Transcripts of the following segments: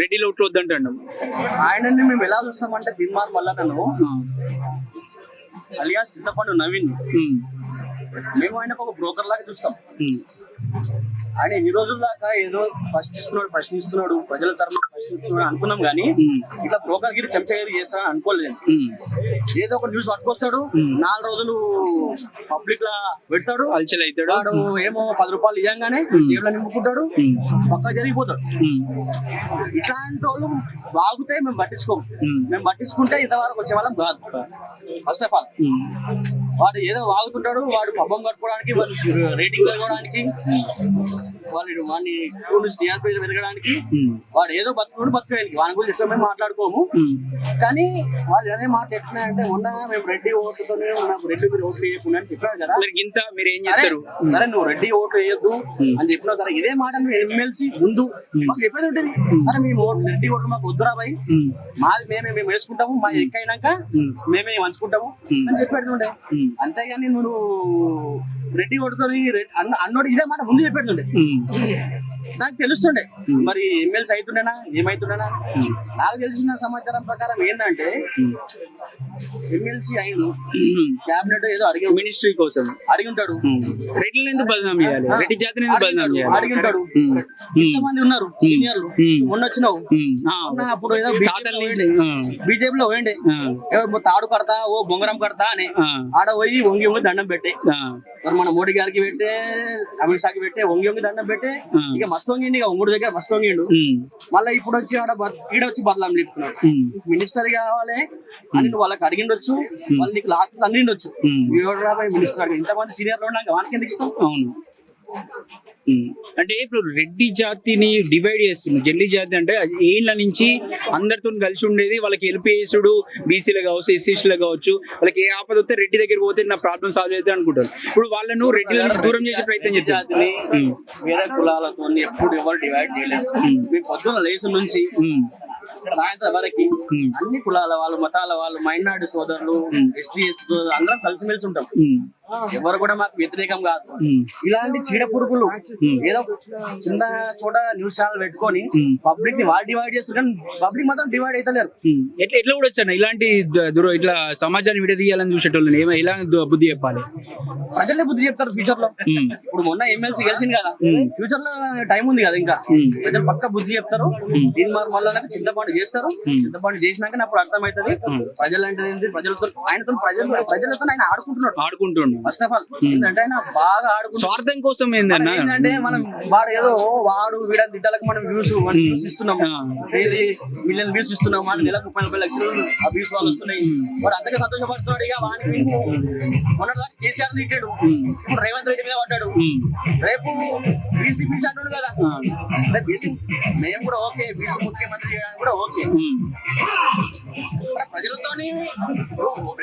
రెడ్డిలో ఓట్లు వద్దంటాడు. ఆయనని మేము ఎలా చూస్తామంటే దిన్మార్ మల్లన్నను అలియాస్ చింతపండు నవీన్ మేము ఆయనకు ఒక బ్రోకర్ లాగా చూస్తాం. ఆయన ఈ రోజుల దాకా ఏదో ప్రశ్నిస్తున్నాడు ప్రజల తరఫున ప్రశ్నిస్తున్నాడు అనుకున్నాం కానీ ఇట్లా బ్రోకర్ గిరి చెంచగిరి చేస్తాడని అనుకోలేదు. ఏదో ఒక న్యూస్ పట్టుకొస్తాడు, 4 రోజులు పబ్లిక్ లా పెడతాడు, వాడు ఏమో 10 రూపాయలు ఇవ్వగానే జేబులో నింపుకుంటాడు, పక్క జరిగిపోతాడు. ఇట్లాంటి వాళ్ళు బాగుతే మేము పట్టించుకోము. మేము పట్టించుకుంటే ఇంతవరకు వచ్చే వాళ్ళం కాదు. ఫస్ట్ ఆఫ్ ఆల్ వాడు ఏదో వాగుతుంటాడు, వాడు పబ్బం కట్టుకోవడానికి, వాడు రేటింగ్ పెరగడానికి, వాడిని టీఆర్పీ పెరగడానికి, వాడు ఏదో బతుకోడానికి వాని గురించి ఎక్కువ మేము మాట్లాడుకోము. కానీ వాళ్ళు అనే మాట ఎట్లా అంటే మొన్న మేము రెడ్డి ఓట్లతోనే ఉన్నాము, రెడ్డి మీరు ఓట్లు వేయకుండా అని చెప్పాడు కదా. మీరు ఏం చేస్తారు? సరే నువ్వు రెడ్డి ఓట్లు వేయొద్దు అని చెప్పినావు కదా, ఇదే మాట నువ్వు ఎమ్మెల్సీ ముందు మాకు చెప్పేది ఉంటుంది. సరే మేము రెడ్డి ఓట్లు మాకు వద్దురా భయ్, మాది మేము వేసుకుంటాము, మా ఎక్కైనాక మేమే పంచుకుంటాము అని చెప్పేది ఉండే. అంతేగాని నువ్వు రెడ్డి ఓటుతో అన్నోడు ఇదే మాట ముందు చెప్పేటుండే. నాకు తెలుస్తుండే మరి ఎమ్మెల్సీ అవుతుండేనా ఏమైతుండేనా. నాకు తెలిసిన సమాచారం ప్రకారం ఏంటంటే ఎమ్మెల్సీ అయిండు, క్యాబినెట్ ఏదో అడిగి మినిస్ట్రీ కోసం అడిగి ఉంటాడు. రెడ్డిని ఎందుకు బదనాం చేయాలి, రెడ్డి జాతిని ఎందుకు బదనాం చేయాలి అడిగి ఉంటాడు. ఎంతమంది ఉన్నారు సీనియర్లు, మొన్న వచ్చినావు అప్పుడు ఏదో బీజేపీలో పోయిండే, తాడు కడతా ఓ బొంగరం కడతా అని ఆడ పోయి వంగి వంగి దండం పెట్టే, మరి మన మోడీ గారికి పెట్టే, అమిత్ షాకి పెట్టే, వంగి వంగి దండం పెట్టే, ఇక మస్తు వంగిండి, ఇక ఒంగుడు దగ్గర మస్తు వంగిండు. మళ్ళీ ఇప్పుడు వచ్చి ఈడ వచ్చి బదలాం చెప్తున్నాడు. మినిస్టర్ కావాలి అని నువ్వు వాళ్ళకి అడిగిండొచ్చు, వాళ్ళు నీకు లాస్ట్ అందిండొచ్చు. మినిస్టర్ అడిగి ఇంతమంది సీనియర్లు ఉన్నాక వానికి ఎందుకు ఇస్తాం? అవును. అంటే ఇప్పుడు రెడ్డి జాతిని డివైడ్ చేస్తుంది. జల్లి జాతి అంటే ఏళ్ళ నుంచి అందరితో కలిసి ఉండేది, వాళ్ళకి హెల్ప్ చేసుడు, బీసీలు కావచ్చు, ఎస్సీసీలు కావచ్చు, వాళ్ళకి ఏ ఆపద వస్తే రెడ్డి దగ్గర పోతే నా ప్రాబ్లం సాల్వ్ అవుతుంది అనుకుంటారు. ఇప్పుడు వాళ్ళను రెడ్డి నుంచి దూరం చేసే ప్రయత్నం చేస్తారు. వేరే కులాలతో ఎప్పుడు ఎవరు డివైడ్ చేయలేదు. మేము పొద్దున్న లేసు నుంచి సాయంత్రం వరకు అన్ని కులాల వాళ్ళు, మతాల వాళ్ళు, మైనారిటీ సోదరులు, ఎస్టీ సోదరులు అందరం కలిసిమెలిసి ఉంటాం. ఎవరు కూడా మాకు వ్యతిరేకం కాదు. ఇలాంటి చీడ పురుగులు ఏదో చిన్న చోట న్యూస్ ఛానల్ పెట్టుకొని పబ్లిక్ ని వాళ్ళు డివైడ్ చేస్తారు, కానీ పబ్లిక్ మాత్రం డివైడ్ అవుతలేరు. ఎట్లా కూడా వచ్చాను ఇలాంటి ఇట్లా సమాజాన్ని విడదీయాలని చూసేటోళ్ళని ఎలా బుద్ధి చెప్పాలి? ప్రజలే బుద్ధి చెప్తారు ఫ్యూచర్ లో. ఇప్పుడు మొన్న ఎమ్మెల్సీ గెలిచింది కదా, ఫ్యూచర్ లో టైం ఉంది కదా, ఇంకా ప్రజలు పక్క బుద్ధి చెప్తారు. దీనిమార్ మళ్ళీ చింతపాటు చేస్తారు, చింతపాటు చేసినాక అప్పుడు అర్థమవుతుంది ప్రజలు అంటే ఏంటి, ప్రజలతో ఆయనతో ప్రజలతో ఆయన ఆడుకుంటున్నాడు. ఫస్ట్ ఆఫ్ ఆల్ ఏంటంటే ఆయన బాగా ఆడుకుంటున్నాడు. స్వార్థం కోసం ఏంటంటే మనం వాడు ఏదో వాడు వీడని తిట్టాలకు మనం వ్యూస్ ఇస్తున్నాం, డైలీ మిలియన్ వ్యూస్ ఇస్తున్నాం, వాడు నెలకు 30 లక్షలు ఆ వ్యూస్ వాళ్ళు వస్తున్నాయి, వాడు అంతగా సంతోషపడుతున్నాడు. ఇక వాడికి మొన్న కేసీఆర్ తిట్టాడు, ఇప్పుడు రేవంత్ రెడ్డి మీద పడ్డాడు, రేపు బీసీ అంటాడు కదా. బీసీ మేము కూడా ఓకే, బీసీ ముఖ్యమంత్రి కూడా ఓకే. ప్రజలతోని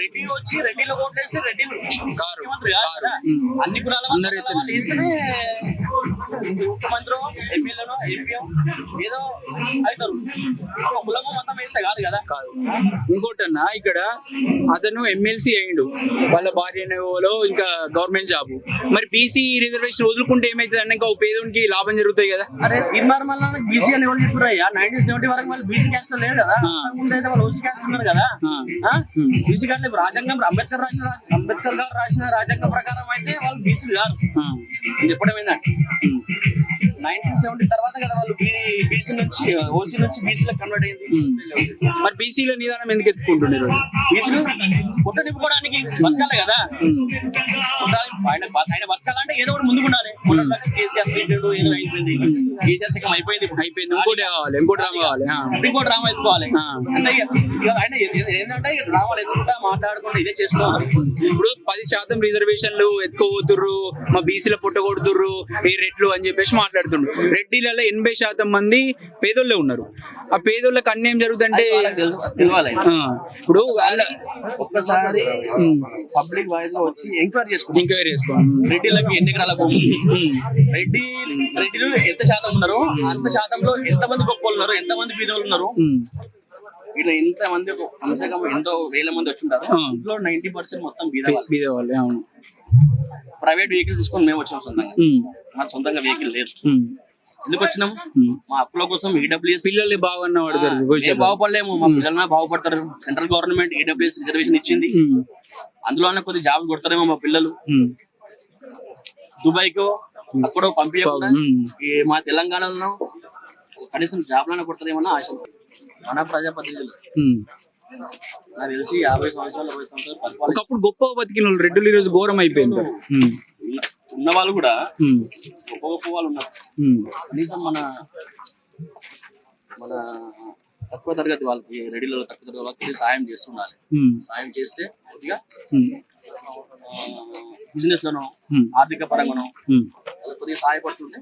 రెడ్డి వచ్చి రెడ్డిలో ఓట్లేస్తే రెడ్డిలు ముఖ్యమంత్రి కాదు, అన్ని కులాల వాళ్ళు ఇస్తేనే ముఖ్యమంత్రి ఎమ్మెల్యేనో ఎంపీ ఏదో అవుతారు. ఒక కులమో మొత్తం వేస్తే కాదు కదా. ఇంకోటన్నా ఇక్కడ అతను ఎమ్మెల్సీ అయ్యిండు, వాళ్ళ భార్యలో ఇంకా గవర్నమెంట్ జాబ్, మరి బీసీ రిజర్వేషన్ వదులుకుంటే ఏమైతుంది అన్న ఇంకా పేదోనికి లాభం జరుగుతాయి కదా. అరే తీర్మానం వల్ల బీసీ అని ఎవరు చెప్తున్నారయ్యా? 1970 వరకు వాళ్ళు బీసీ క్యాస్ట్ లేదు కదా, ముందు అయితే వాళ్ళు ఓసీ క్యాస్ట్ ఉన్నారు కదా. బీసీ క్యాస్ట్ రాజ్యాంగం అంబేద్కర్ గారు రాసిన రాజ్యాంగం ప్రకారం అయితే వాళ్ళు బీసీలు కాదు. చెప్పడం ఏంటంటే 1970 తర్వాత కదా వాళ్ళు బీసీ నుంచి ఓసీ నుంచి బీసీలకు కన్వర్ట్ అయింది. మరి బీసీలో నిదానం ఎందుకు ఎత్తుకుంటున్నారు? బీసీలు పొట్ట నింపుకోవడానికి బతకాలి కదా. ఆయన బతకాలంటే ఏదో ఒకటి ముందుకు ఉండాలి. కేసీఆర్ ఏదో అయిపోయింది, కేసీఆర్ శకం అయిపోయింది, ఇంకోటి కావాలి, ఇంకోటి డ్రామా ఎత్తుకోవాలి. అంటే ఆయన ఏంటంటే డ్రామాలు ఎత్తుకుంటా మాట్లాడుకుంటా ఇదే చేసుకోవాలి. ఇప్పుడు 10% రిజర్వేషన్లు ఎత్తుకోబోతుర్రు, మా బీసీల పుట్టగొడుతుర్రు ఈ రెడ్లు అని చెప్పేసి మాట్లాడుతున్నారు. రెడ్డిలలో 80% మంది పేదోళ్ళే ఉన్నారు. ఆ పేదోళ్ళకి అన్యాయం జరుగుతుంటే ఇప్పుడు ఒక్కసారి పబ్లిక్ వాయిస్ లో వచ్చి ఎంక్వైరీ చేసుకోవాలి. రెడ్డిలకి ఎన్ని ఎకరాల భూమి, రెడ్డిలు ఎంత శాతం ఉన్నారు, అంత శాతంలో ఎంతమంది గొప్పలు ఉన్నారు, ఎంతమంది బీదోళ్ళు ఉన్నారు, ఇలా ఇంతమంది అంశకం ఎంతో వేల మంది వచ్చింటారు. ఇంట్లో 90% మొత్తం బీదవాళ్ళే. అవును. ప్రైవేట్ వెహికల్ తీసుకొని మేము వచ్చాం సొంతంగా, మాకు సొంతంగా వెహికల్ లేదు. ఎందుకు వచ్చినాం? ఉమ్. మా హక్కుల కోసం ఈడబ్ల్యూఎస్ పిల్లల్ని బాగున్న వాడతారు భవిష్యత్తు. బాగుపడలేము, మా పిల్లలనే బాగుపడతారు. సెంట్రల్ గవర్నమెంట్ ఈడబ్ల్యూఎస్ రిజర్వేషన్ ఇచ్చింది, ఉమ్. అందులోనే కొద్ది జాబ్ కొడతారేమో మా పిల్లలు. ఉమ్. దుబాయ్కో అక్కడో పంపించకుండా ఉమ్. ఈ మా తెలంగాణలో కనీసం జాబ్లను కొడతారేమన్నా ఆశ. మన ప్రజాప్రతినిధులు ఉమ్. నాకు తెలిసి 50 సంవత్సరాలు 60 సంవత్సరాలు పరిపాలన ఒకప్పుడు గొప్ప బతికిన వాళ్ళు రెడ్డిలు ఈ రోజు ఘోరం అయిపోయింది. ఉమ్. ఉన్న వాళ్ళు కూడా ఉమ్. గొప్ప గొప్ప వాళ్ళు ఉన్నారు. ఉమ్. కనీసం మన మన తక్కువ తరగతి వాళ్ళకి, రెడీలో తక్కువ తరగతి వాళ్ళకి సాయం చేస్తుండాలి. ఉమ్. సాయం చేస్తే కొద్దిగా ఉమ్. బిజినెస్ లోనో ఉమ్. ఆర్థిక పరంగానో ఉమ్. వాళ్ళకి కొద్దిగా సహాయపడుతుంటే